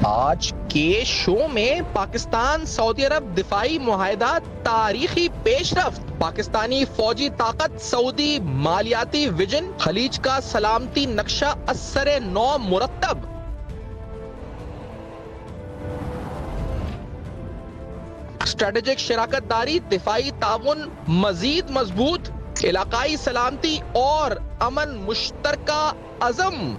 آج کے شو میں پاکستان سعودی عرب دفاعی معاہدہ تاریخی پیش رفت، پاکستانی فوجی طاقت، سعودی مالیاتی ویژن، خلیج کا سلامتی نقشہ اثر نو مرتب۔ اسٹریٹجک شراکت داری، دفاعی تعاون مزید مضبوط، علاقائی سلامتی اور امن مشترکہ عزم۔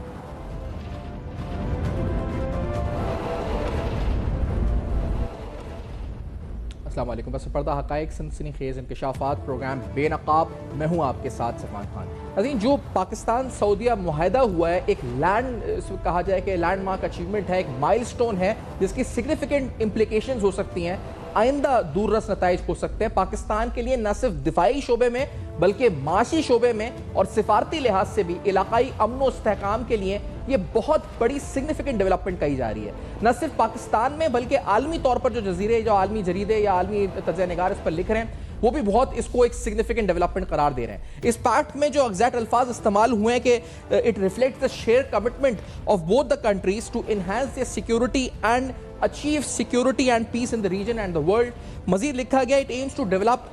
السلام علیکم۔ بس پردہ حقائق، سنسنی خیز انکشافات، پروگرام بے نقاب، میں ہوں آپ کے ساتھ سلمان خان۔ عظیم، جو پاکستان سعودیہ معاہدہ ہوا ہے، ایک لینڈ کہا جائے کہ لینڈ مارک اچیومنٹ ہے، ایک مائل سٹون ہے جس کی سگنیفیکنٹ امپلیکیشنز ہو سکتی ہیں، آئندہ دور رس نتائج ہو سکتے ہیں پاکستان کے لیے، نہ صرف دفاعی شعبے میں بلکہ معاشی شعبے میں اور سفارتی لحاظ سے بھی علاقائی امن و استحکام کے لیے یہ بہت بڑی سگنیفیکنٹ ڈیولپمنٹ کہی جا رہی ہے، نہ صرف پاکستان میں بلکہ عالمی طور پر جو جزیرے، جو عالمی جریدے یا عالمی تجزیہ نگار اس پر لکھ رہے ہیں وہ بھی بہت اس کو ایک سگنیفیکنٹ ڈیولپمنٹ قرار دے رہے ہیں۔ اس پیکٹ میں جو ایگزیکٹ الفاظ استعمال ہوئے ہیں کہ it reflects the shared commitment of both the countries to enhance their security and achieve security and peace in the region and the world۔ مزید لکھا گیا it aims to develop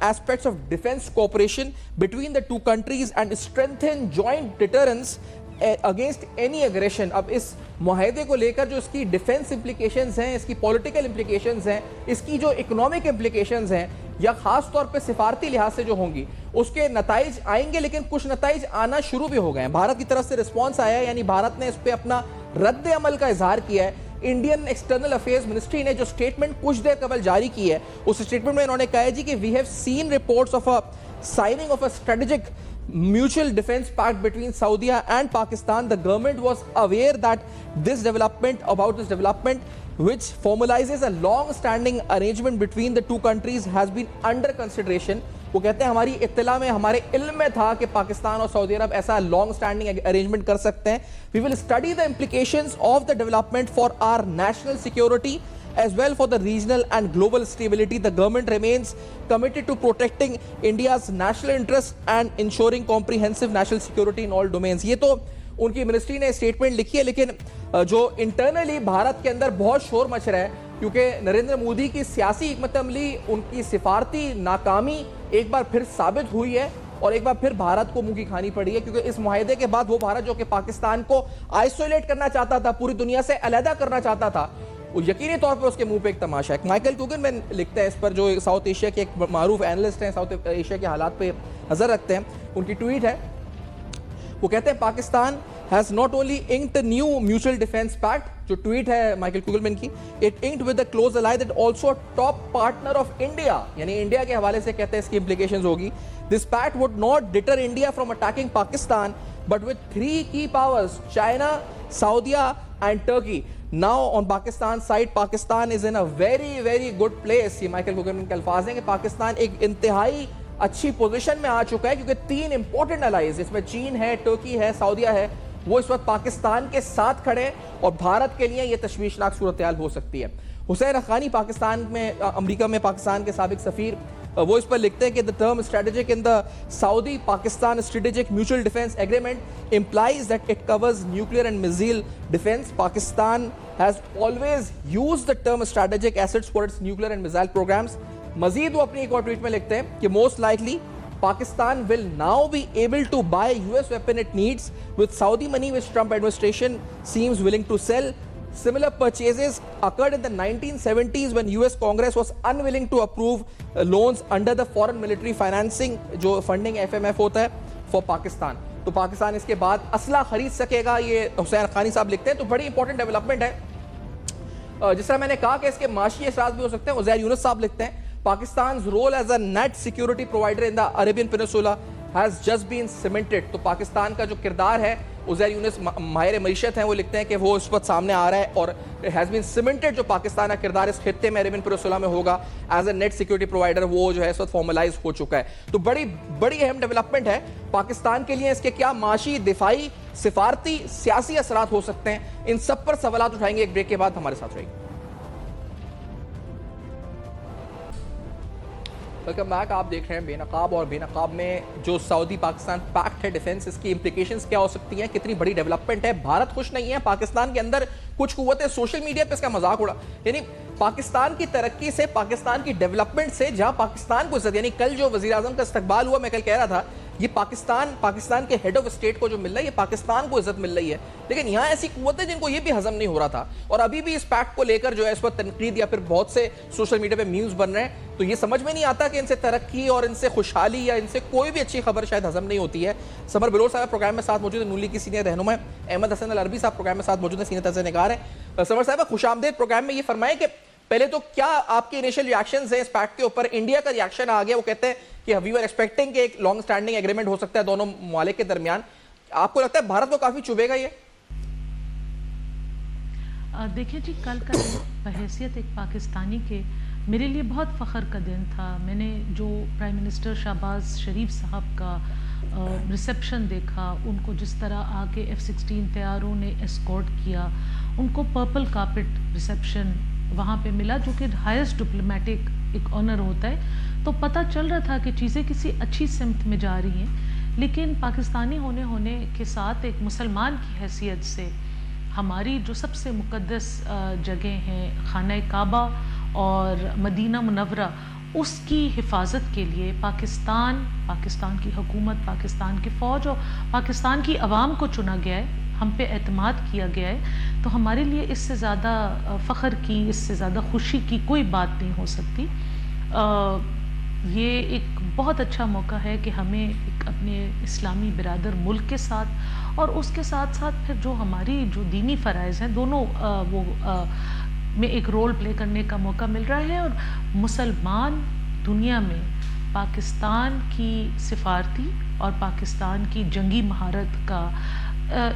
aspects of defense cooperation between the two countries and strengthen joint deterrence against any aggression. اب اس معاہدے کو لے کر جو اس کی ڈیفنس امپلیکیشنز ہیں، اس کی پولیٹیکل امپلیکیشنز ہیں، اس کی جو اکنامک امپلیکیشنز ہیں، یا خاص طور پہ سفارتی لحاظ سے جو ہوں گی، اس کے نتائج آئیں گے، لیکن کچھ نتائج آنا شروع بھی ہو گئے ہیں۔ بھارت کی طرف سے رسپانس آیا ہے، یعنی بھارت نے اس پہ اپنا رد عمل کا اظہار کیا ہے۔ انڈین ایکسٹرنل افیئرز منسٹری نے جو سٹیٹمنٹ کچھ دیر قبل جاری کی ہے، اس سٹیٹمنٹ میں انہوں نے کہا ہے جی کہ we have seen reports of a signing of a strategic mutual defense pact between Saudi and Pakistan. The government was aware that this development which formalizes a long-standing arrangement between the two countries has been under consideration. وہ کہتے ہیں ہماری اطلاع میں، ہمارے علم میں تھا کہ پاکستان اور سعودی عرب ایسا لانگ اسٹینڈنگ ارینجمنٹ کر سکتے ہیں۔ We will study the implications of the development for our national security as well for the regional and global stability. The government remains committed to protecting India's national interests and ensuring comprehensive national security in all domains. یہ تو ان کی ministry نے statement لکھی ہے، لیکن جو internally Bharat کے اندر بہت شور مچ رہا ہے، کیونکہ نریندر مودی کی سیاسی حکمت عملی، ان کی سفارتی ناکامی ایک بار پھر ثابت ہوئی ہے اور ایک بار پھر بھارت کو منہ کی کھانی پڑی ہے، کیونکہ اس معاہدے کے بعد وہ بھارت جو کہ پاکستان کو آئسولیٹ کرنا چاہتا تھا، پوری دنیا سے علیحدہ کرنا چاہتا تھا، وہ یقینی طور پر اس کے منہ پہ ایک تماشا ہے۔ مائیکل کوگن میں لکھتے ہیں اس پر، جو ساؤتھ ایشیا کے ایک معروف اینالسٹ ہیں، ساؤتھ ایشیا کے حالات پہ نظر رکھتے ہیں، ان کی ٹویٹ ہے، وہ کہتے ہیں Pakistan has not only inked a new mutual defense pact، جو ٹویٹ ہے مائیکل کوگلمین کی، it inked with a close ally that also a top partner of India، یعنی انڈیا کے حوالے سے کہتے ہیں اس کی implications ہوگی۔ This pact would not deter India from attacking Pakistan but with three key powers China, Saudi and Turkey۔ Now on Pakistan side, Pakistan is in a very very good place۔ یہ Michael کوگلمین کے الفاظ ہیں کہ پاکستان ایک انتہائی اچھی position میں آ چکا ہے، کیونکہ تین امپورٹنٹ الائز، اس میں چین ہے، ترکی ہے، سعودیہ ہے، وہ اس وقت پاکستان کے ساتھ کھڑے ہیں اور بھارت کے لیے یہ تشویشناک صورتحال ہو سکتی ہے۔ حسین حقانی پاکستان میں، امریکہ میں پاکستان کے سابق سفیر، وہ اس پر لکھتے ہیں کہ the term strategic in the Saudi-Pakistan strategic mutual defense agreement implies that it covers nuclear and missile defense۔ Pakistan has always used the term strategic assets for its nuclear and missile programs۔ مزید وہ اپنی ایک اور tweet میں لکھتے ہیں کہ most likely Pakistan will now be able to buy US weapon it needs with Saudi money which Trump administration seems willing to sell۔ Similar purchases occurred in the 1970s when US Congress was unwilling to approve loans under the foreign military financing، جو funding FMF ہوتا ہے for Pakistan۔ تو پاکستان اس کے بعد اسلحہ خرید سکے گا، یہ حسین حقانی صاحب لکھتے ہیں۔ تو بڑی امپورٹنٹ ڈیولپمنٹ ہے۔ جس طرح میں نے کہا کہ اس کے معاشی اثرات بھی ہو سکتے ہیں، عزیر یونس صاحب لکھتے ہیں Pakistan's role as a net security provider in the Arabian Peninsula has just been cemented۔ تو پاکستان کا جو کردار ہے، عزیر یونس ماہر معیشت ہیں، وہ لکھتے ہیں کہ وہ اس وقت سامنے آ رہا ہے اور has been cemented، جو پاکستان کا کردار اس خطے میں عربین پینسولا میں ہوگا as a net security provider, وہ جو ہے اس وقت فارملائز ہو چکا ہے۔ تو بڑی اہم ڈیولپمنٹ ہے پاکستان کے لیے۔ اس کے کیا معاشی، دفاعی، سفارتی، سیاسی اثرات ہو سکتے ہیں، ان سب پر سوالات اٹھائیں گے۔ ایک بریک کے بعد ہمارے ساتھ رہیے۔ Welcome back. آپ دیکھ رہے ہیں بے نقاب, اور بے نقاب میں جو سعودی پاکستان پیکٹ ہے ڈیفنس, اس کی امپلیکیشنز کیا ہو سکتی ہیں, کتنی بڑی ڈیولپمنٹ ہے. بھارت خوش نہیں ہے, پاکستان کے اندر کچھ قوتیں سوشل میڈیا پہ اس کا مذاق اڑا, یعنی پاکستان کی ترقی سے, پاکستان کی ڈیولپمنٹ سے, جہاں پاکستان کو عزت, یعنی کل جو وزیر اعظم کا استقبال ہوا, میں کل کہہ رہا تھا یہ پاکستان کے ہیڈ آف اسٹیٹ کو جو مل رہا ہے, یہ پاکستان کو عزت مل رہی ہے, لیکن یہاں ایسی قوتیں جن کو یہ بھی ہضم نہیں ہو رہا تھا, اور ابھی بھی اس پیکٹ کو لے کر جو ہے اس پر تنقید یا پھر بہت سے سوشل میڈیا پہ میمز بن رہے ہیں. تو یہ سمجھ میں نہیں آتا کہ ان سے ترقی اور ان سے خوشحالی یا ان سے کوئی بھی اچھی خبر شاید ہضم نہیں ہوتی ہے. سمر بلور صاحب پروگرام میں ساتھ موجود ہیں, نون لیگ کی سینئر رہنما ہیں. احمد حسن العربی صاحب پروگرام میں ساتھ موجود ہیں, سینئر طرز نگار ہیں. سمر صاحب خوش آمدید پروگرام میں. یہ فرمائیں کہ پہلے تو کیا آپ کے انیشل ریاکشنز ہیں اس پیکٹ کے اوپر؟ انڈیا کا ریاکشن آ گیا, وہ کہتے ہیں کہ وی آر ایکسپیکٹنگ کہ ایک لانگ سٹینڈنگ ایگریمنٹ ہو سکتا ہے دونوں ممالک کے درمیان. آپ کو لگتا ہے بھارت کو کافی چبھے گا یہ؟ دیکھیں جی, کل کا بحیثیت ایک پاکستانی کے میرے لیے بہت فخر کا دن تھا. میں نے جو پرائم منسٹر شہباز شریف صاحب کا ریسیپشن دیکھا, ان کو جس طرح آ کے F-16 طیاروں نے اسکورٹ کیا, ان کو پرپل کارپٹ ریسیپشن وہاں پہ ملا, جو کہ ہائیسٹ ڈپلومیٹک ایک آنر ہوتا ہے. تو پتہ چل رہا تھا کہ چیزیں کسی اچھی سمت میں جا رہی ہیں. لیکن پاکستانی ہونے کے ساتھ ایک مسلمان کی حیثیت سے ہماری جو سب سے مقدس جگہیں ہیں, خانہ کعبہ اور مدینہ منورہ, اس کی حفاظت کے لیے پاکستان کی حکومت, پاکستان کی فوج اور پاکستان کی عوام کو چنا گیا ہے, ہم پہ اعتماد کیا گیا ہے. تو ہمارے لیے اس سے زیادہ فخر کی, اس سے زیادہ خوشی کی کوئی بات نہیں ہو سکتی. یہ ایک بہت اچھا موقع ہے کہ ہمیں ایک اپنے اسلامی برادر ملک کے ساتھ اور اس کے ساتھ ساتھ پھر جو ہماری جو دینی فرائض ہیں, دونوں وہ میں ایک رول پلے کرنے کا موقع مل رہا ہے. اور مسلمان دنیا میں پاکستان کی سفارتی اور پاکستان کی جنگی مہارت کا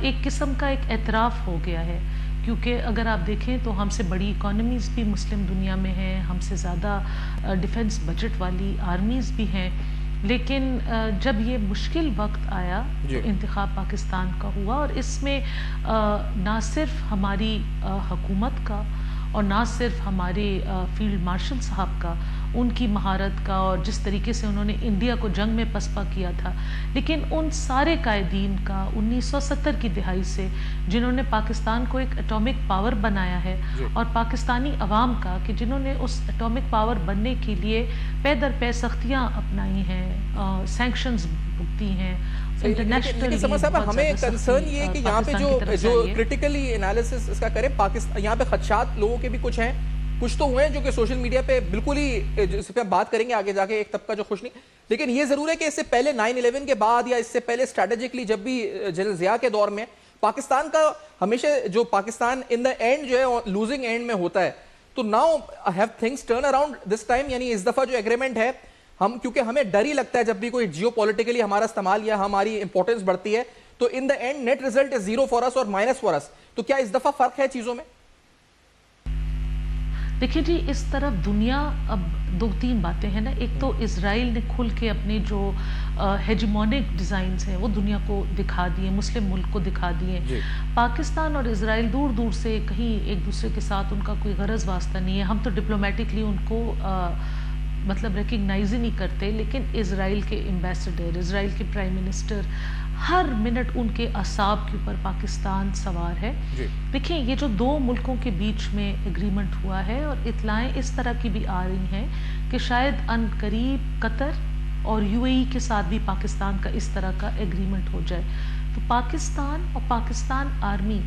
ایک قسم کا ایک اعتراف ہو گیا ہے, کیونکہ اگر آپ دیکھیں تو ہم سے بڑی اکانومیز بھی مسلم دنیا میں ہیں, ہم سے زیادہ ڈیفنس بجٹ والی آرمیز بھی ہیں. لیکن جب یہ مشکل وقت آیا تو انتخاب پاکستان کا ہوا, اور اس میں نہ صرف ہماری حکومت کا اور نہ صرف ہمارے فیلڈ مارشل صاحب کا, ان کی مہارت کا اور جس طریقے سے انہوں نے انڈیا کو جنگ میں پسپا کیا تھا, لیکن ان سارے قائدین کا 1970 کی دہائی سے جنہوں نے پاکستان کو ایک ایٹامک پاور بنایا ہے, اور پاکستانی عوام کا کہ جنہوں نے اس ایٹامک پاور بننے کے لیے پے در پے سختیاں اپنائی ہیں, سینکشنز بھگتی ہیں. لیکن سمجھ صاحب ہمیں کنسرن یہ ہے کہ یہاں پہ جو کرٹیکلی انالیسس اس کا کریں, یہاں پہ خدشات لوگوں کے بھی کچھ ہیں, کچھ تو ہوئے ہیں جو کہ سوشل میڈیا پہ بالکل ہی, جس پہ ہم بات کریں گے آگے جا کے, ایک طبقہ جو خوش نہیں. لیکن یہ ضرور ہے کہ اس سے پہلے 9/11 کے بعد یا اس سے پہلے اسٹریٹجکلی جب بھی جنرل ضیاء کے دور میں پاکستان کا ہمیشہ جو پاکستان ان دا اینڈ جو ہے لوزنگ اینڈ میں ہوتا ہے, تو now have things turn around this time. یعنی اس دفعہ جو ایگریمنٹ ہے, ہم کیونکہ ہمیں ڈر ہی لگتا ہے جب بھی کوئی جیو پولیٹیکلی ہمارا استعمال یا ہماری امپورٹنس بڑھتی ہے, تو in the end net result is 0 for اس اور مائنس فار اس. تو کیا اس دفعہ فرق ہے چیزوں میں؟ دیکھیں جی, اس طرف دنیا اب 2-3 باتیں ہیں نا. ایک تو اسرائیل نے کھل کے اپنے جو ہیجمونک ڈیزائنز ہیں وہ دنیا کو دکھا دیے, مسلم ملک کو دکھا دیے. پاکستان اور اسرائیل دور دور سے کہیں ایک دوسرے کے ساتھ ان کا کوئی غرض واسطہ نہیں ہے. ہم تو ڈپلومیٹکلی ان کو مطلب ریکگنائز ہی نہیں کرتے, لیکن اسرائیل کے ایمبیسڈر, اسرائیل کے پرائم منسٹر ہر منٹ ان کے اعصاب کے اوپر پاکستان سوار ہے. دیکھیں یہ جو 2 ملکوں کے بیچ میں ایگریمنٹ ہوا ہے, اور اطلاعیں اس طرح کی بھی آ رہی ہیں کہ شاید ان قریب قطر اور UAE کے ساتھ بھی پاکستان کا اس طرح کا ایگریمنٹ ہو جائے. تو پاکستان اور پاکستان آرمی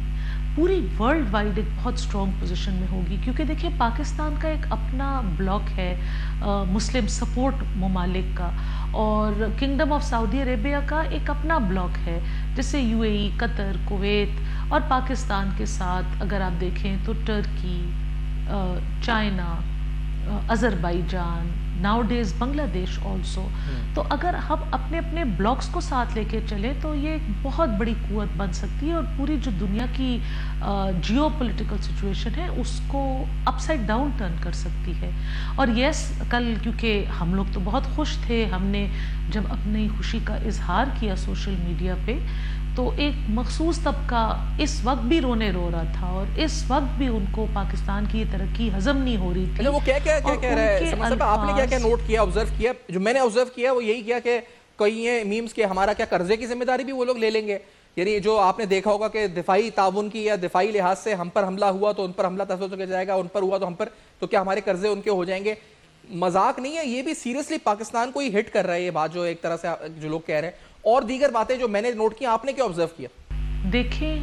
پوری ورلڈ وائڈ ایک بہت سٹرونگ پوزیشن میں ہوگی, کیونکہ دیکھیں پاکستان کا ایک اپنا بلاک ہے مسلم سپورٹ ممالک کا, اور کنگڈم آف سعودی عربیہ کا ایک اپنا بلاک ہے, جیسے UAE, قطر, کویت, اور پاکستان کے ساتھ اگر آپ دیکھیں تو Turkey, China, Azerbaijan, nowadays Bangladesh also. تو اگر ہم اپنے اپنے بلاکس کو ساتھ لے کے چلیں تو یہ ایک بہت بڑی قوت بن سکتی ہے, اور پوری جو دنیا کی جیو پولیٹیکل سچویشن ہے اس کو اپ سائڈ ڈاؤن ٹرن کر سکتی ہے. اور یس, کل کیونکہ ہم لوگ تو بہت خوش تھے, ہم نے جب اپنی خوشی کا اظہار کیا سوشل میڈیا پہ, تو ایک مخصوص طبقہ اس وقت بھی رونے رو رہا تھا اور اس وقت بھی ان کو پاکستان کی یہ ترقی ہضم نہیں ہو رہی تھی. وہ کیا کہہ رہا ہے آپ نے کیا نوٹ کیا, آبزرو کیا؟ جو میں نے آبزرو کیا وہ یہی کیا کہ کئی ہیں میمز کے ہمارا کیا قرضے کی ذمہ داری بھی وہ لوگ لے لیں گے. یعنی جو آپ نے دیکھا ہوگا کہ دفاعی تعاون کی یا دفاعی لحاظ سے ہم پر حملہ ہوا تو ان پر حملہ تفویض کیا جائے گا, ان پر ہوا تو ہم پر, تو کیا ہمارے قرضے ان کے ہو جائیں گے. مذاق نہیں ہے, یہ بھی سیریسلی پاکستان کو ہی ہٹ کر رہا ہے یہ بات جو ایک طرح سے جو لوگ کہہ رہے ہیں. اور دیگر باتیں جو میں نے نوٹ کی, آپ نے کیا آبزرو کیا؟ دیکھیں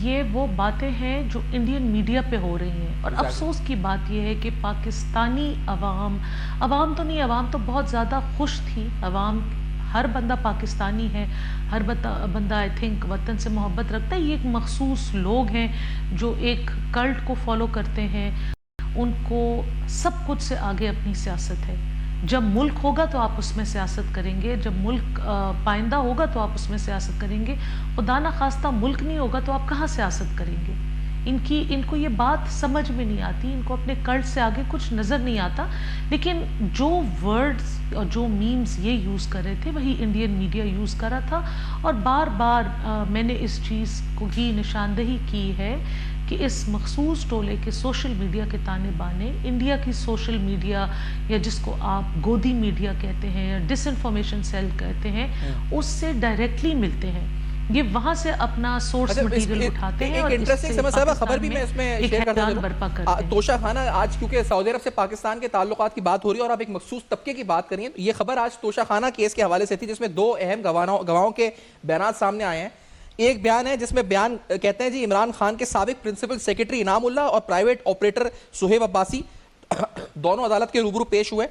یہ وہ باتیں ہیں جو انڈین میڈیا پہ ہو رہی ہیں, اور افسوس کی بات یہ ہے کہ پاکستانی عوام تو نہیں, عوام تو بہت زیادہ خوش تھی. عوام ہر بندہ پاکستانی ہے, ہر بندہ آئی تھنک وطن سے محبت رکھتا ہے. یہ ایک مخصوص لوگ ہیں جو ایک کلٹ کو فالو کرتے ہیں, ان کو سب کچھ سے آگے اپنی سیاست ہے. جب ملک ہوگا تو آپ اس میں سیاست کریں گے, جب ملک پائندہ ہوگا تو آپ اس میں سیاست کریں گے. خدا نہ خواستہ ملک نہیں ہوگا تو آپ کہاں سیاست کریں گے. ان کو یہ بات سمجھ میں نہیں آتی, ان کو اپنے کلٹ سے آگے کچھ نظر نہیں آتا. لیکن جو ورڈز اور جو میمز یہ یوز کر رہے تھے وہی انڈین میڈیا یوز کر رہا تھا. اور بار بار میں نے اس چیز کی نشاندہی کی ہے کہ اس مخصوص ٹولے کے سوشل میڈیا کے تانے بانے, انڈیا کی سوشل میڈیا یا جس کو آپ گودی میڈیا کہتے ہیں یا ڈس انفارمیشن سیل کہتے ہیں, اس سے ڈائریکٹلی ملتے ہیں. یہ وہاں سے اپنا سورس مٹیریل اٹھاتے ہیں. ایک انٹرسٹنگ سمجھ صاحبہ خبر بھی میں اس میں شیئر کرتا ہوں. توشہ خانہ آج کیونکہ سعودی عرب سے پاکستان کے تعلقات کی بات ہو رہی ہے اور آپ ایک مخصوص طبقے کی بات کر رہی ہیں, یہ خبر آج توشہ خانہ کیس کے حوالے سے تھی جس میں 2 اہم گواہوں کے بیانات سامنے آئے ہیں. ایک بیان ہے جس میں بیان کہتے ہیں جی عمران خان کے سابق پرنسپل سیکرٹری انعام اللہ اور پرائیویٹ آپریٹر سہیب عباسی دونوں عدالت کے روبرو پیش ہوئے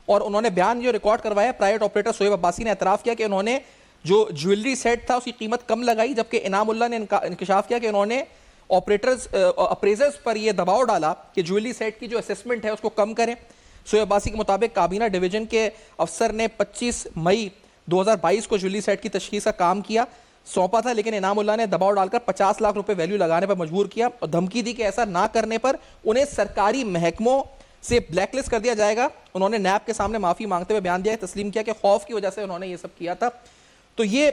اور انہوں نے بیان جو ریکارڈ کروایا. پرائیویٹ آپریٹر سہیب عباسی نے اعتراف کیا کہ انہوں نے جو جویلری سیٹ تھا اس کی قیمت کم لگائی, جبکہ انعام اللہ نے انکشاف کیا کہ انہوں نے اپریزرز پر یہ دباؤ ڈالا کہ جویلری سیٹ کی جو اسیسمنٹ ہے اس کو کم کریں. سہیب عباسی کے مطابق کابینہ ڈویژن کے افسر نے 25 مئی 2022 کو جویلری سیٹ کی تشخیص کا کام کیا سونپا تھا, لیکن انعام اللہ نے دباؤ ڈال کر 50 لاکھ روپے ویلیو لگانے پر مجبور کیا اور دھمکی دی کہ ایسا نہ کرنے پر انہیں سرکاری محکموں سے بلیک لسٹ کر دیا جائے گا. انہوں نے نیب کے سامنے معافی مانگتے ہوئے بیان دیا, تسلیم کیا کہ خوف کی وجہ سے انہوں نے یہ سب کیا تھا. تو یہ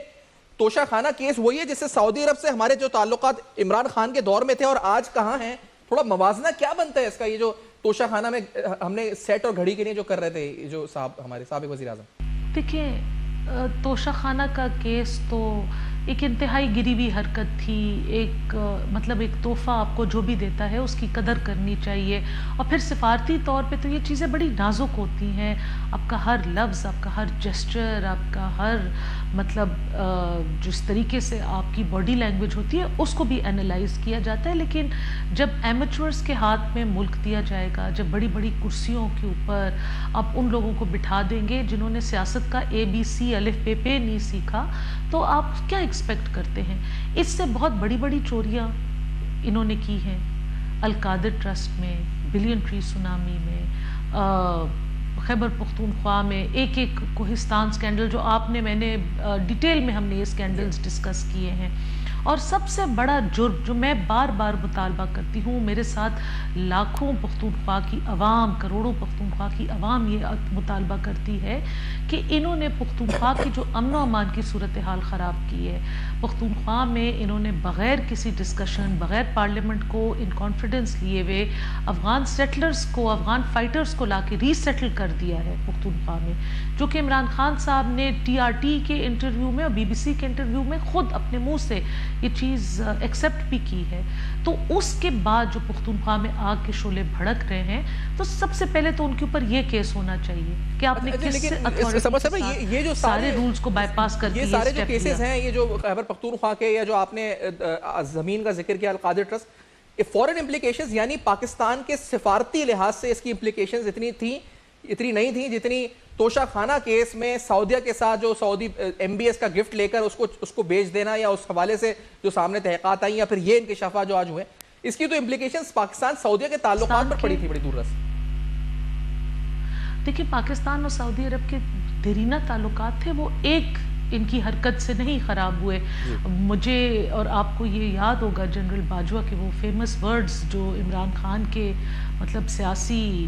توشہ خانہ کیس وہی ہے جس سے سعودی عرب سے ہمارے جو تعلقات عمران خان کے دور میں تھے اور آج کہاں ہیں, تھوڑا موازنہ کیا بنتا ہے اس کا؟ یہ جو توشہ خانہ میں ہم نے سیٹ اور گھڑی کے لیے جو کر رہے تھے جو ہمارے سابق وزیر اعظم. دیکھیں توشہ خانہ کا کیس تو ایک انتہائی گری ہوئی حرکت تھی. ایک مطلب ایک تحفہ آپ کو جو بھی دیتا ہے اس کی قدر کرنی چاہیے, اور پھر سفارتی طور پہ تو یہ چیزیں بڑی نازک ہوتی ہیں. آپ کا ہر لفظ, آپ کا ہر جسچر, آپ کا ہر مطلب جس طریقے سے آپ کی باڈی لینگویج ہوتی ہے اس کو بھی انالائز کیا جاتا ہے. لیکن جب ایمیچورز کے ہاتھ میں ملک دیا جائے گا, جب بڑی بڑی کرسیوں کے اوپر آپ ان لوگوں کو بٹھا دیں گے جنہوں نے سیاست کا ABC الف بے پہ نہیں سیکھا, تو آپ کیا ایکسپیکٹ کرتے ہیں؟ اس سے بہت بڑی بڑی چوریاں انہوں نے کی ہیں. القادر ٹرسٹ میں, بلین ٹری سونامی میں, خیبر پختونخوا میں, ایک کوہستان سکینڈل جو آپ نے, میں نے ڈیٹیل میں ہم نے یہ سکینڈلز ڈسکس کیے ہیں. اور سب سے بڑا جرم جو میں بار بار مطالبہ کرتی ہوں, میرے ساتھ لاکھوں پختونخوا کی عوام, کروڑوں پختونخوا کی عوام یہ مطالبہ کرتی ہے کہ انہوں نے پختونخوا کی جو امن و امان کی صورتحال خراب کی ہے. پختونخوا میں انہوں نے بغیر کسی ڈسکشن, بغیر پارلیمنٹ کو ان کانفیڈنس لیے ہوئے افغان سیٹلرز کو, افغان فائٹرز کو لا کے ری سیٹل کر دیا ہے پختونخوا میں, جو کہ عمران خان صاحب نے TRT کے انٹرویو میں اور BBC کے انٹرویو میں خود اپنے منہ سے یہ چیز ایکسیپٹ بھی کی ہے. تو اس کے بعد جو پختونخوا میں آگ کے شعلے بھڑک رہے ہیں, تو سب سے پہلے تو ان کے اوپر یہ کیس ہونا چاہیے کہ آپ نے کس یہ جو سارے رولز کو بائی پاس کر کے یہ سارے جو کیسز ہیں, یہ جو خیبر پختونخوا کے یا جو آپ نے زمین کا ذکر کیا القادر ٹرسٹ, فورن امپلیکیشنز یعنی پاکستان کے سفارتی لحاظ سے اس کی امپلیکیشنز اتنی نہیں تھیں جتنی توشہ خانہ کیس میں سعودیہ کے ساتھ جو سعودی MBS کا گفٹ لے کر اس کو بیچ دینا, یا اس حوالے سے جو سامنے تحقیقات آئیں, یا پھر یہ انکشافات جو آج ہوئے, اس کی تو امپلیکیشنز پاکستان سعودیہ کے تعلقات پر پڑی تھی بڑی دور رس. دیکھیں پاکستان اور سعودی عرب کے دیرینہ تعلقات تھے, وہ ایک ان کی حرکت سے نہیں خراب ہوئے. مجھے اور آپ کو یہ یاد ہوگا جنرل باجوہ کے وہ فیمس ورڈز جو عمران خان کے مطلب سیاسی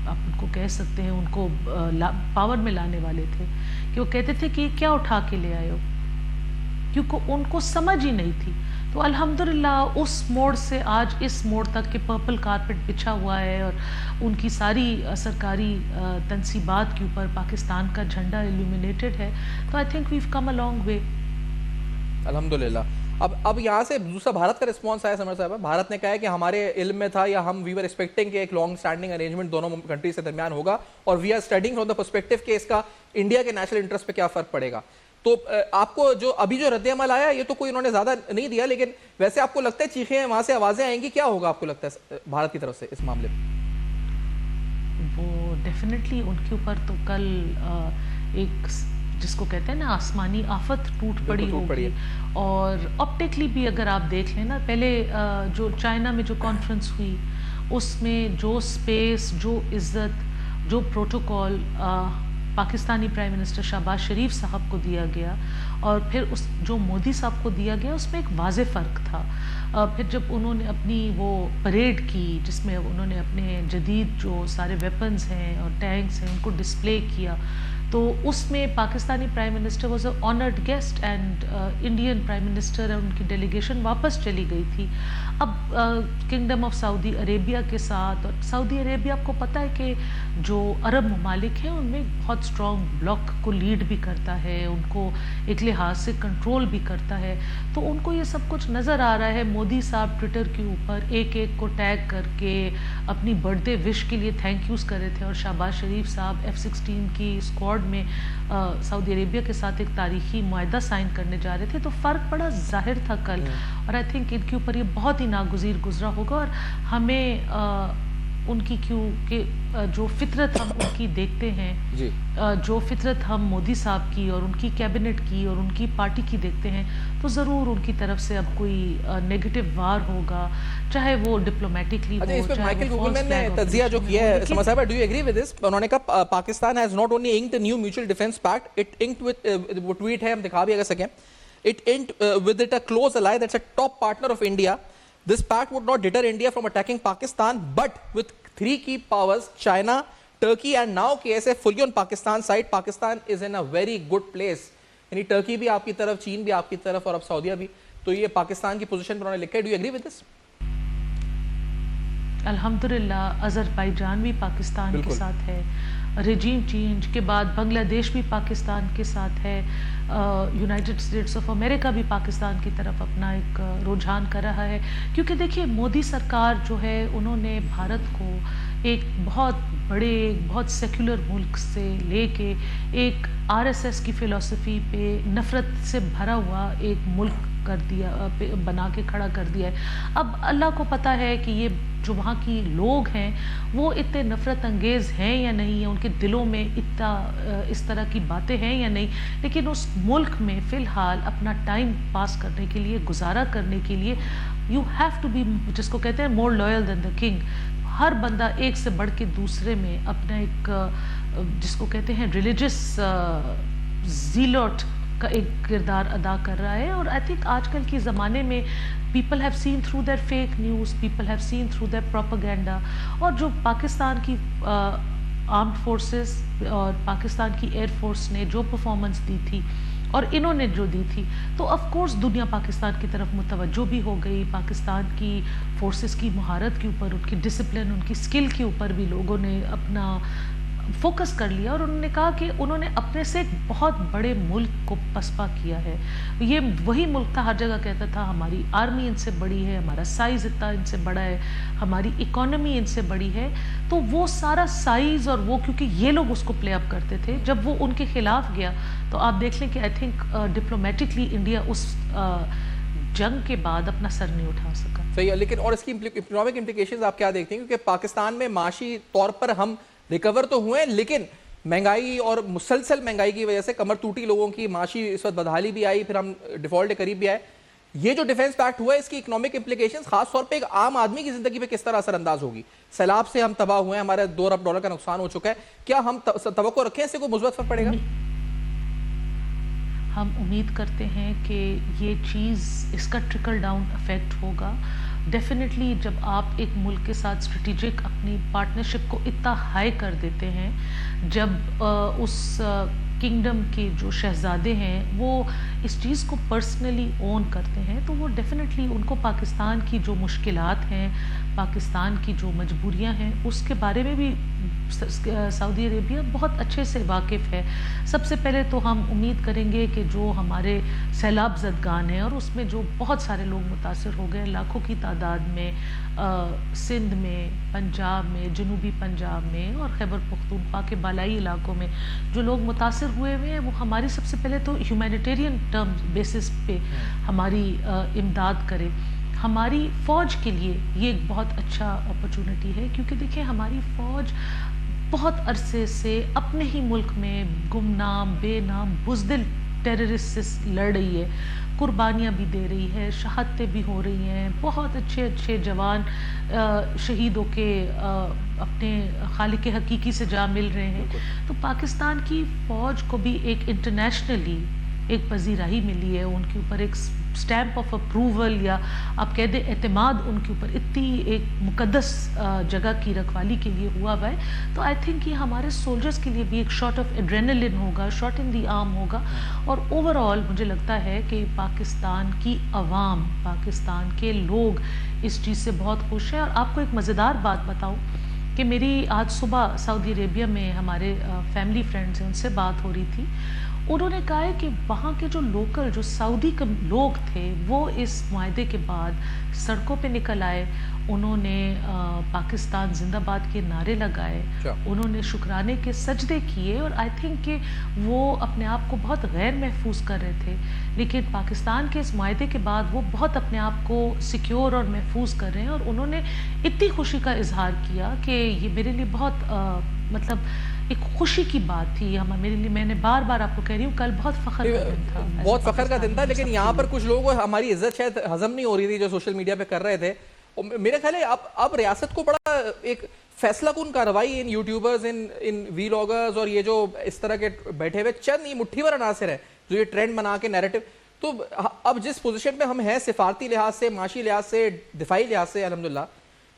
آپ ان کو کہہ سکتے ہیں, ان کو پاور میں لانے والے تھے, کہ وہ کہتے تھے کہ کیا اٹھا کے لے آئے ہو, کیونکہ ان کو سمجھ ہی نہیں تھی. تو الحمدللہ اس موڑ سے آج اس موڑ تک کہ پرپل کارپٹ بچھا ہوا ہے اور ان کی ساری سرکاری تنصیبات کے اوپر پاکستان کا جھنڈا ایلومینیٹڈ ہے. تو I think we've come a long way. الحمدللہ. اب یہاں سے دوسرا بھارت کا رسپانس آیا سمر صاحب. بھارت نے کہا ہے کہ ہمارے علم میں تھا یا ہم وی ور ایکسپیکٹنگ کہ ایک لانگ اسٹینڈنگ ارینجمنٹ دونوں کنٹریز کے درمیان ہوگا اور we are standing from the perspective کہ اس کا انڈیا کے نیشنل انٹرسٹ پہ کیا فرق پڑے گا. تو آپ کو جو ابھی جو رد عمل آیا یہ تو کوئی انہوں نے زیادہ نہیں دیا, لیکن ویسے آپ کو لگتا ہے چیخیں وہاں سے آوازیں آئیں گی, کیا ہوگا آپ کو لگتا ہے بھارت کی طرف سے اس معاملے میں؟ وہ ڈیفینیٹلی ان کے اوپر تو کل ایک جس کو کہتے ہیں نا آسمانی آفت ٹوٹ پڑی ہوگی. اور آپٹیکلی بھی اگر آپ دیکھ لیں نا, پہلے جو چائنا میں جو کانفرنس ہوئی اس میں جو اسپیس, جو عزت, جو protocol Pakistani prime minister Shehbaz Sharif صاحب کو دیا گیا اور پھر اس جو مودی صاحب کو دیا گیا, اس میں ایک واضح فرق تھا. پھر جب انہوں نے اپنی وہ پریڈ کی جس میں انہوں نے اپنے جدید جو سارے ویپنز ہیں اور ٹینکس ہیں ان کو ڈسپلے کیا, تو اس میں Pakistani prime minister was a honoured guest and Indian prime minister ان کی ڈیلیگیشن واپس چلی گئی تھی. اب کنگڈم آف سعودی عربیہ کے ساتھ, اور سعودی عربیہ آپ کو پتہ ہے کہ جو عرب ممالک ہیں ان میں بہت اسٹرانگ بلاک کو لیڈ بھی کرتا ہے, ان کو ایک لحاظ سے کنٹرول بھی کرتا ہے. تو ان کو یہ سب کچھ نظر آ رہا ہے. مودی صاحب ٹویٹر کے اوپر ایک ایک کو ٹیگ کر کے اپنی برتھ ڈے وش کے لیے تھینک یوز کر رہے تھے, اور شہباز شریف صاحب F-16 کی اسکواڈ میں سعودی عربیہ کے ساتھ ایک تاریخی معاہدہ سائن کرنے جا رہے تھے. تو فرق بڑا ظاہر تھا کل, اور آئی تھنک ان کے اوپر یہ بہت ہی ناگزیر گزرا ہوگا. اور ہمیں ان کی کیوں کہ جو فطرت ہم ان کی دیکھتے ہیں, جو فطرت ہم مودی صاحب کی اور ان کی کیبنٹ کی اور ان کی پارٹی کی دیکھتے ہیں, تو ضرور ان کی طرف سے اب کوئی نیگیٹو وار ہوگا, چاہے وہ ڈپلومیٹکلی ہو. اس پہ مائیکل گوگلمین نے تجزیہ جو کیا ہے سما صاحب, do you agree with this? انہوں نے کہا Pakistan has not only inked a new mutual defence pact, it inked with, وہ ٹویٹ ہے ہم دکھا بھی اگر سکیں, it inked with it a close ally that's a top partner of India. This pact would not deter India from attacking Pakistan, but with three key powers, China, Turkey and now KSA fully on Pakistan side, Pakistan is in a very good place. یعنی Turkey بھی آپ کی طرف, چین بھی آپ کی طرف, اور اب سعودیہ بھی. تو یہ پاکستان کی پوزیشن پر انہوں نے لکھا ہے. ڈو یو ایگری ود دس؟ الحمدللہ آذربائیجان بھی پاکستان کے ساتھ ہے, ریجیم چینج کے بعد بنگلہ دیش بھی پاکستان کے ساتھ ہے, یونائٹڈ اسٹیٹس آف امریکہ بھی پاکستان کی طرف اپنا ایک رجحان کر رہا ہے. کیونکہ دیکھیے مودی سرکار جو ہے انہوں نے بھارت کو ایک بہت بڑے, بہت سیکولر ملک سے لے کے ایک RSS کی فلسفی پہ نفرت سے بھرا ہوا ایک ملک کر دیا, بنا کے کھڑا کر دیا ہے. اب اللہ کو پتہ ہے کہ یہ جو وہاں کی لوگ ہیں وہ اتنے نفرت انگیز ہیں یا نہیں ہیں, ان کے دلوں میں اتنا اس طرح کی باتیں ہیں یا نہیں, لیکن اس ملک میں فی الحال اپنا ٹائم پاس کرنے کے لیے, گزارا کرنے کے لیے یو ہیو ٹو بی, جس کو کہتے ہیں مور لویل دین دا کنگ. ہر بندہ ایک سے بڑھ کے دوسرے میں اپنا ایک جس کو کہتے ہیں ریلیجس زیلوٹ کا ایک کردار ادا کر رہا ہے. اور آئی تھنک آج کل کے زمانے میں people have seen through their fake news, people have seen through their propaganda. اور جو پاکستان کی آرمڈ فورسز اور پاکستان کی ایئر فورس نے جو پرفارمنس دی تھی اور انہوں نے جو دی تھی, تو آف کورس دنیا پاکستان کی طرف متوجہ بھی ہو گئی. پاکستان کی فورسز کی مہارت کے اوپر, ان کی ڈسپلن, ان کی اسکل کے اوپر بھی لوگوں نے اپنا فوکس کر لیا, اور انہوں نے کہا کہ انہوں نے اپنے سے ایک بہت بڑے ملک کو پسپا کیا ہے. یہ وہی ملک تھا, ہر جگہ کہتا تھا ہماری آرمی ان سے بڑی ہے, ہمارا سائز اتنا ان سے بڑا ہے, ہماری اکانومی ان سے بڑی ہے. تو وہ سارا سائز اور وہ کیونکہ یہ لوگ اس کو پلے اپ کرتے تھے, جب وہ ان کے خلاف گیا تو آپ دیکھ لیں کہ آئی تھنک ڈپلومیٹکلی انڈیا اس جنگ کے بعد اپنا سر نہیں اٹھا سکا. صحیح ہے, لیکن اور اس کی اکنامک امپلیکیشنز آپ کیا دیکھتے ہیں؟ کیونکہ پاکستان میں معاشی طور پر ہم ریکور تو ہوئے ہیں, لیکن مہنگائی اور مسلسل مہنگائی کی وجہ سے کمر ٹوٹی لوگوں کی, معاشی اس وقت بدحالی بھی آئی, پھر ہم ڈیفالٹ کے قریب بھی آئے. یہ جو ڈیفنس پیکٹ ہوا ہے اس کی اکنامک امپلیکیشنز خاص طور پہ ایک عام آدمی کی زندگی پہ کس طرح اثر انداز ہوگی؟ سیلاب سے ہم تباہ ہوئے ہیں, ہمارے $2 ارب کا نقصان ہو چکا ہے, کیا ہم توقع رکھیں اس سے کوئی مثبت فرق پڑے گا؟ ہم امید کرتے ہیں کہ یہ چیز, اس کا ٹرکل ڈاؤن افیکٹ ہوگا. ڈیفینیٹلی جب آپ ایک ملک کے ساتھ اسٹریٹجک اپنی پارٹنرشپ کو اتنا ہائی کر دیتے ہیں, جب اس کنگڈم کے جو شہزادے ہیں وہ اس چیز کو پرسنلی اون کرتے ہیں تو وہ ڈیفینیٹلی ان کو پاکستان کی جو مشکلات ہیں، پاکستان کی جو مجبوریاں ہیں، اس کے بارے میں بھی سعودی عربیہ بہت اچھے سے واقف ہے۔ سب سے پہلے تو ہم امید کریں گے کہ جو ہمارے سیلاب زدگان ہیں اور اس میں جو بہت سارے لوگ متاثر ہو گئے لاکھوں کی تعداد میں، سندھ میں، پنجاب میں، جنوبی پنجاب میں اور خیبر پختونخوا کے بالائی علاقوں میں جو لوگ متاثر ہوئے ہیں، وہ ہماری سب سے پہلے تو ہیومینیٹیرین ٹرم بیسس پہ ہماری امداد کرے۔ ہماری فوج کے لیے یہ ایک بہت اچھا اپرچونٹی ہے، کیونکہ دیکھیں ہماری فوج بہت عرصے سے اپنے ہی ملک میں گمنام، بے نام، بزدل ٹیررسٹ سے لڑ رہی ہے، قربانیاں بھی دے رہی ہے، شہادتیں بھی ہو رہی ہیں، بہت اچھے اچھے جوان شہید ہو کے اپنے خالق حقیقی سے جا مل رہے ہیں۔ تو پاکستان کی فوج کو بھی ایک انٹرنیشنلی ایک پذیرائی ملی ہے، ان کے اوپر ایک سٹیمپ آف اپروول یا آپ کہہ دیں اعتماد ان کے اوپر اتنی ایک مقدس جگہ کی رکھوالی کے لیے ہوا ہے۔ تو آئی تھنک یہ ہمارے سولجرز کے لیے بھی ایک شاٹ آف ایڈرینلن ہوگا، شاٹ ان دی آرم ہوگا، اور اوور آل مجھے لگتا ہے کہ پاکستان کی عوام، پاکستان کے لوگ اس چیز سے بہت خوش ہیں۔ اور آپ کو ایک مزیدار بات بتاؤں کہ میری آج صبح سعودی عربیہ میں ہمارے فیملی فرینڈز ہیں، ان سے بات ہو رہی تھی۔ انہوں نے کہا ہے کہ وہاں کے جو لوکل جو سعودی لوگ تھے وہ اس معاہدے کے بعد سڑکوں پہ نکل آئے، انہوں نے پاکستان زندہ باد کے نعرے لگائے، انہوں نے شکرانے کے سجدے کیے، اور آئی تھنک کہ وہ اپنے آپ کو بہت غیر محفوظ کر رہے تھے، لیکن پاکستان کے اس معاہدے کے بعد وہ بہت اپنے آپ کو سیکیور اور محفوظ کر رہے ہیں، اور انہوں نے اتنی خوشی کا اظہار کیا کہ یہ میرے لیے بہت مطلب ایک خوشی کی بات تھی میرے لیے۔ میں نے بار بار آپ کو کہہ رہی ہوں کل بہت فخر کا دن تھا، بہت فخر کا دن تھا، لیکن یہاں پر کچھ لوگوں کو ہماری عزت شاید ہضم نہیں ہو رہی تھی جو سوشل میڈیا پہ کر رہے تھے۔ میرے خیال ہے اب ریاست کو بڑا ایک فیصلہ کن کارروائی ان یوٹیوبرز، ان ویلاگرز اور یہ جو اس طرح کے بیٹھے ہوئے چند یہ مٹھی بھر عناصر ہیں جو یہ ٹرینڈ بنا کے نیریٹو، تو اب جس پوزیشن پہ ہم ہیں سفارتی لحاظ سے، معاشی لحاظ سے، دفاعی لحاظ سے الحمدللہ،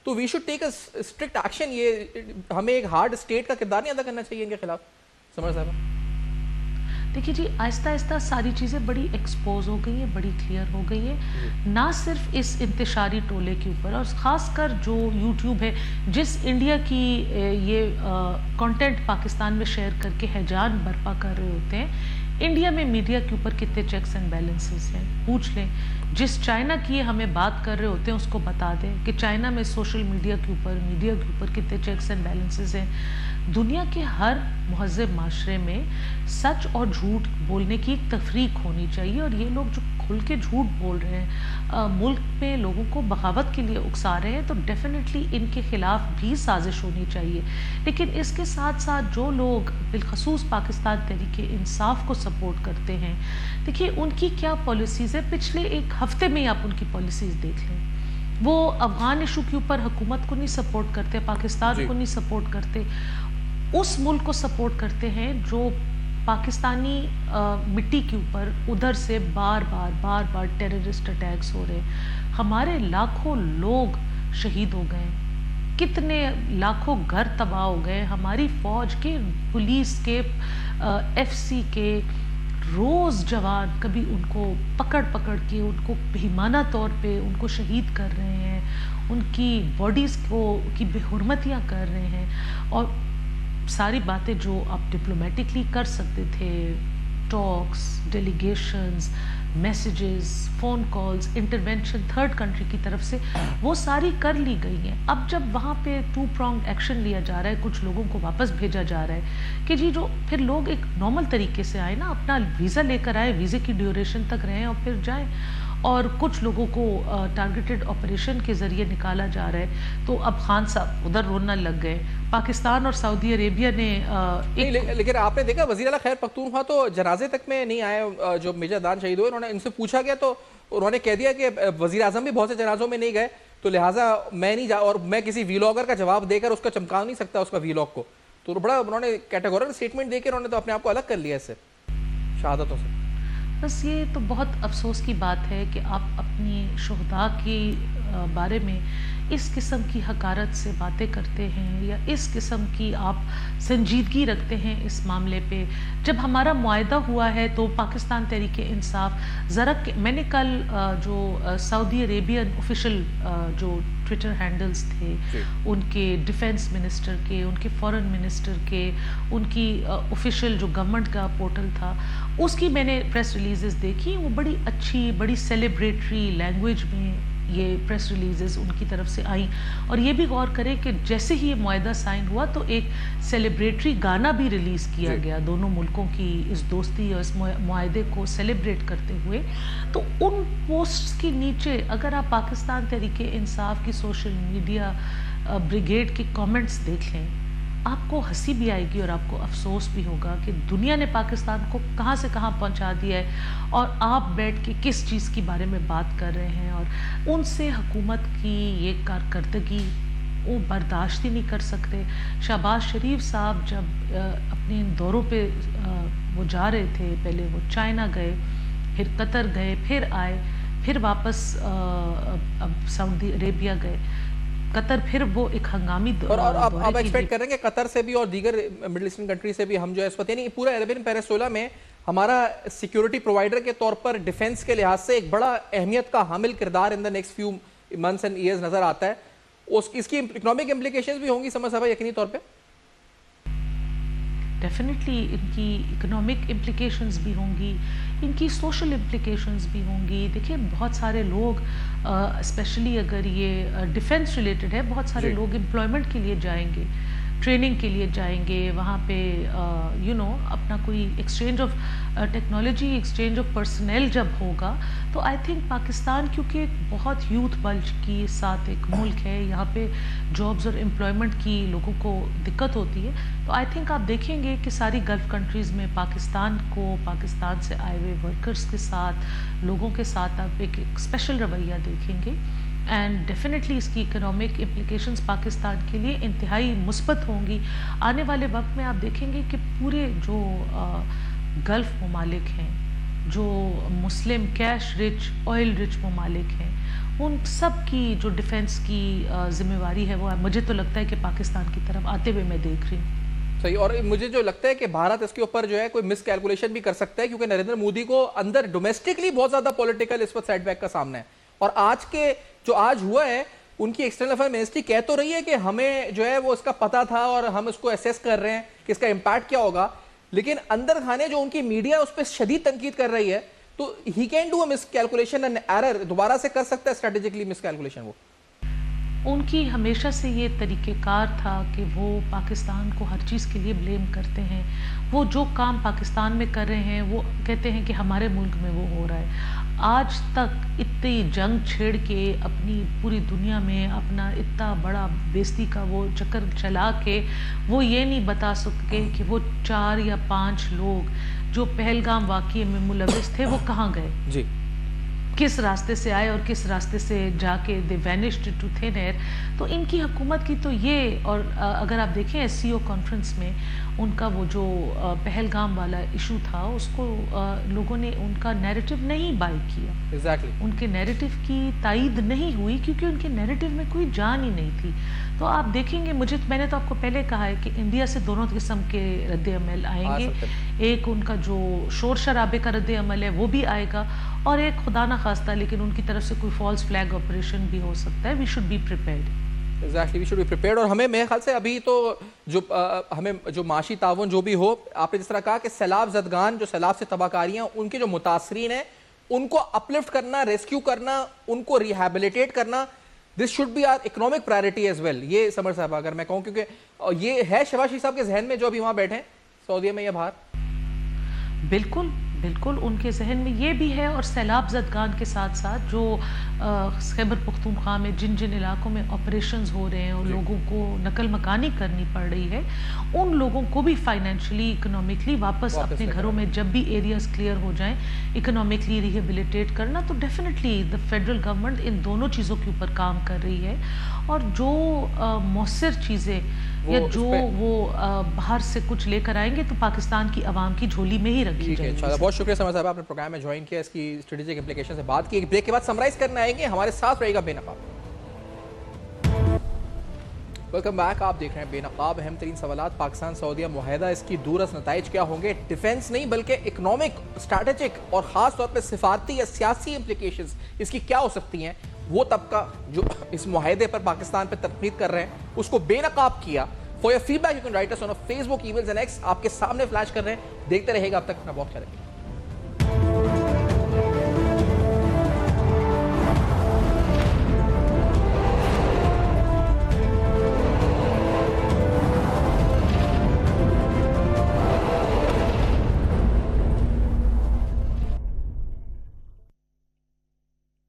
تو we should take a strict action. یہ ہمیں ایک ہارڈ اسٹیٹ کا کردار نہیں ادا کرنا چاہیے ان کے خلاف۔ سمر صاحبہ دیکھیے جی، آہستہ آہستہ ساری چیزیں بڑی ایکسپوز ہو گئی ہیں، بڑی کلیئر ہو گئی ہیں، نہ صرف اس انتشاری ٹولے کے اوپر، اور خاص کر جو یوٹیوب ہے، جس انڈیا کی یہ کنٹینٹ پاکستان میں شیئر کر کے ہیجان برپا کر رہے ہوتے ہیں۔ انڈیا میں میڈیا کے اوپر کتنے چیکس اینڈ بیلنسز ہیں پوچھ لیں، جس چائنا کی ہمیں بات کر رہے ہوتے ہیں اس کو بتا دیں کہ چائنا میں سوشل میڈیا کے اوپر کتنے چیکس اینڈ بیلنسز ہیں۔ دنیا کے ہر مہذب معاشرے میں سچ اور جھوٹ بولنے کی ایک تفریق ہونی چاہیے، اور یہ لوگ جو کھل کے جھوٹ بول رہے ہیں، ملک میں لوگوں کو بغاوت کے لیے اکسا رہے ہیں، تو ڈیفینیٹلی ان کے خلاف بھی سازش ہونی چاہیے۔ لیکن اس کے ساتھ ساتھ جو لوگ بالخصوص پاکستان تحریک انصاف کو سپورٹ کرتے ہیں، دیکھیے ان کی کیا پالیسیز ہے، پچھلے ایک ہفتے میں آپ ان کی پالیسیز دیکھ لیں۔ وہ افغان ایشو کے اوپر حکومت کو نہیں سپورٹ کرتے، پاکستان کو نہیں سپورٹ کرتے، اس ملک کو سپورٹ کرتے ہیں جو پاکستانی مٹی کے اوپر ادھر سے بار بار ٹیررسٹ اٹیکس ہو رہے ہیں، ہمارے لاکھوں لوگ شہید ہو گئے، کتنے لاکھوں گھر تباہ ہو گئے، ہماری فوج کے، پولیس کے، ایف سی کے روز جوان کبھی ان کو پکڑ کے ان کو بہیمانہ طور پہ ان کو شہید کر رہے ہیں، ان کی باڈیز کی بے حرمتیاں کر رہے ہیں، اور ساری باتیں جو آپ ڈپلومیٹکلی کر سکتے تھے، talks, delegations, messages, phone calls, intervention third country کی طرف سے، وہ ساری کر لی گئی ہیں۔ اب جب وہاں پہ 2 pronged ایکشن لیا جا رہا ہے، کچھ لوگوں کو واپس بھیجا جا رہا ہے کہ جی جو پھر لوگ ایک نارمل طریقے سے آئے نا، اپنا ویزا لے کر آئے، ویزے کی ڈیوریشن تک رہیں اور پھر جائیں، اور کچھ لوگوں کو ٹارگیٹڈ آپریشن کے ذریعے نکالا جا رہا ہے۔ تو اب خان صاحب ادھر رونا لگ گئے، پاکستان اور سعودی عربیہ نے لیکن آپ نے دیکھا وزیر اعلیٰ خیر پختونخوا تو جنازے تک میں نہیں آئے جو میجر دان شہید ہوئے، انہوں نے ان سے پوچھا گیا تو انہوں نے کہہ دیا کہ وزیر اعظم بھی بہت سے جنازوں میں نہیں گئے، تو لہٰذا میں نہیں اور میں کسی ویلاگر کا جواب دے کر اس کا چمکا نہیں سکتا اس کا ویلاگ کو، تو بڑا انہوں نے کیٹیگورل اسٹیٹمنٹ دے کے انہوں نے تو اپنے آپ کو الگ کر لیا اس سے شہادتوں سے۔ بس یہ تو بہت افسوس کی بات ہے کہ آپ اپنی شہداء کے بارے میں اس قسم کی حقارت سے باتیں کرتے ہیں یا اس قسم کی آپ سنجیدگی رکھتے ہیں اس معاملے پہ. جب ہمارا معاہدہ ہوا ہے تو پاکستان تحریک انصاف ذرا میں نے کل جو سعودی عربین آفیشیل جو ٹویٹر ہینڈلز تھے ان کے ڈیفنس منسٹر کے، ان کے فورن منسٹر کے، ان کی آفیشیل جو گورنمنٹ کا پورٹل تھا اس کی میں نے پریس ریلیزز دیکھی. وہ بڑی اچھی، بڑی سیلیبریٹری لینگویج میں یہ پریس ریلیزز ان کی طرف سے آئیں. اور یہ بھی غور کریں کہ جیسے ہی یہ معاہدہ سائن ہوا تو ایک سیلیبریٹری گانا بھی ریلیز کیا گیا دونوں ملکوں کی اس دوستی اور اس معاہدے کو سیلیبریٹ کرتے ہوئے. تو ان پوسٹس کے نیچے اگر آپ پاکستان تحریک انصاف کی سوشل میڈیا بریگیڈ کے کامنٹس دیکھ لیں، آپ کو ہنسی بھی آئے گی اور آپ کو افسوس بھی ہوگا کہ دنیا نے پاکستان کو کہاں سے کہاں پہنچا دیا ہے اور آپ بیٹھ کے کس چیز کے بارے میں بات کر رہے ہیں. اور ان سے حکومت کی یہ کارکردگی وہ برداشت ہی نہیں کر سکتے. شہباز شریف صاحب جب اپنے ان دوروں پہ وہ جا رہے تھے، پہلے وہ چائنا گئے، پھر قطر گئے، پھر آئے، پھر واپس اب سعودی عربیہ گئے. قطر پھر وہ ایک ہنگامی اور اب ایکسپیکٹ کر رہے ہیں کہ قطر سے بھی اور دیگر مڈل ایسٹرن کنٹری سے بھی ہم جو ہے اس وقت یعنی پورا عربین پیرسولا میں ہمارا سیکیورٹی پرووائڈر کے طور پر ڈیفنس کے لحاظ سے ایک بڑا اہمیت کا حامل کردار in the next few months and years نظر آتا ہے. اس کی اکنامک امپلیکیشنز بھی ہوں گی سمجھ صاحب یقینی طور پہ. ڈیفینیٹلی ان کی اکنامک امپلیکیشنز بھی ہوں گی، ان کی سوشل امپلیکیشنز بھی ہوں گی. دیکھیں بہت سارے لوگ اسپیشلی اگر یہ ڈیفنس ریلیٹڈ ہے، بہت سارے لوگ امپلائمنٹ کے لیے جائیں گے، ٹریننگ کے لیے جائیں گے وہاں پہ اپنا کوئی exchange of technology, exchange of personal جب ہوگا تو آئی تھنک پاکستان کیونکہ ایک بہت یوتھ بلج کی ساتھ ایک ملک ہے، یہاں پہ جابز اور امپلائمنٹ کی لوگوں کو دقت ہوتی ہے. تو آئی تھنک آپ دیکھیں گے کہ ساری گلف کنٹریز میں پاکستان کو، پاکستان سے آئے ہوئے ورکرز کے ساتھ، لوگوں کے ساتھ آپ ایک اسپیشل رویہ دیکھیں گے. اینڈ ڈیفینیٹلی اس کی اکنامک امپلیکیشنز پاکستان کے لیے انتہائی مثبت ہوں گی. آنے والے وقت میں آپ دیکھیں گے کہ پورے جو گلف ممالک ہیں، جو مسلم کیش رچ، آئل رچ ممالک ہیں، ان سب کی جو ڈیفنس کی ذمہ داری ہے وہ مجھے تو لگتا ہے کہ پاکستان کی طرف آتے ہوئے میں دیکھ رہی ہوں. صحیح. اور مجھے جو لگتا ہے کہ بھارت اس کے اوپر جو ہے کوئی مس کیلکولیشن بھی کر سکتا ہے کیونکہ نریندر مودی کو اندر ڈومیسٹکلی بہت زیادہ پولیٹیکل اس وقت سیٹ بیک کا سامنا ہے. اور آج ہوا ہے ان کی ایکسٹرنل افیئر منسٹری کہہ تو رہی ہے کہ ہمیں جو ہے وہ اس کا پتہ تھا اور ہم اس کو ایسیس کر رہے ہیں کہ اس کا امپیکٹ کیا ہوگا، لیکن اندر کھانے جو ان کی میڈیا اس پہ شدید تنقید کر رہی ہے تو he can do a miss calculation and error. دوبارہ سے کر سکتا ہے اسٹریٹجکلی مس کیلکولیشن. وہ ان کی ہمیشہ سے یہ طریقہ کار تھا کہ وہ پاکستان کو ہر چیز کے لیے بلیم کرتے ہیں. وہ جو کام پاکستان میں کر رہے ہیں وہ کہتے ہیں کہ ہمارے ملک میں وہ ہو رہا ہے. آج تک اتنی جنگ چھیڑ کے اپنی پوری دنیا میں اپنا اتنا بڑا بیزتی کا وہ چکر چلا کے وہ یہ نہیں بتا سکے کہ وہ 4 یا 5 لوگ جو پہلگام واقعے میں ملوث تھے وہ کہاں گئے، جی کس راستے سے آئے اور کس راستے سے جا کے دے وینشڈ ٹو تھن ایئر. تو ان کی حکومت کی تو یہ، اور اگر آپ دیکھیں ایس سی او کانفرنس میں ان کا وہ جو پہلگام والا ایشو تھا اس کو لوگوں نے ان کا نیریٹو نہیں بائی کیا. ایگزیکٹلی ان کے نیریٹو کی تائید نہیں ہوئی کیونکہ ان کے نیریٹو میں کوئی جان ہی نہیں تھی. تو آپ دیکھیں گے، میں نے تو آپ کو پہلے کہا ہے کہ انڈیا سے دونوں قسم کے رد عمل آئیں گے. ایک ان کا جو شور شرابے کا رد عمل ہے وہ بھی آئے گا، اور ایک خدا نہ خواستہ لیکن ان کی طرف سے کوئی فالس فلیگ آپریشن بھی ہو سکتا ہے. We should be prepared. Exactly we should be prepared. اور ہمیں میرے خیال سے ابھی تو ہمیں جو معاشی تعاون جو بھی ہو، آپ نے جس طرح کہا کہ سیلاب زدگان جو سیلاب سے تباہ کاریاں ان کے جو متاثرین ہیں ان کو اپلفٹ کرنا، ریسکیو کرنا، ان کو ریہیبلیٹیٹ کرنا، this should be our economic priority as well. یہ سمر صاحب اگر میں کہوں، کیونکہ یہ ہے شہباز شریف صاحب کے ذہن میں جو ابھی وہاں بیٹھے ہیں سعودیہ میں یا باہر. بالکل بالکل ان کے ذہن میں یہ بھی ہے، اور سیلاب زدگان کے ساتھ ساتھ جو خیبر پختونخوا میں جن علاقوں میں آپریشنز ہو رہے ہیں اور لوگوں کو نقل مکانی کرنی پڑ رہی ہے، ان لوگوں کو بھی فائنینشلی، اکنامکلی واپس اپنے گھروں میں جب بھی ایریاز کلیئر ہو جائیں اکنامکلی ریہیبلیٹیٹ کرنا. تو ڈیفینیٹلی دا فیڈرل گورنمنٹ ان دونوں چیزوں کے اوپر کام کر رہی ہے. اور جو مؤثر چیزیں یا جو وہ باہر سے کچھ لے کر آئیں گے تو پاکستان کی عوام کی جھولی میں ہی رکھی جائے گی. بہت شکریہ سمر صاحب، آپ نے پروگرام میں جوائن کیا، اس کی اسٹریٹجک امپلیکیشن سے بات کی. ایک بریک کے بعد سمرائز کرنا آئیں گے، ہمارے ساتھ رہے گا بے نقاب. Welcome back. آپ دیکھ رہے ہیں بے نقاب. اہم ترین سوالات پاکستان سعودیہ معاہدہ, اس کی دورس نتائج کیا ہوں گے؟ ڈیفنس نہیں بلکہ اکنامک, اسٹریٹجک اور خاص طور پہ سفارتی یا سیاسی امپلیکیشنز اس کی کیا ہو سکتی ہیں؟ وہ طبقہ جو اس معاہدے پر پاکستان پہ تنقید کر رہے ہیں اس کو بے نقاب کیا. For your feedback you can write us on our Facebook, emails and X. آپ کے سامنے فلیش کر رہے ہیں. دیکھتے رہے گا. اب تک اپنا بہت خیال رکھیں.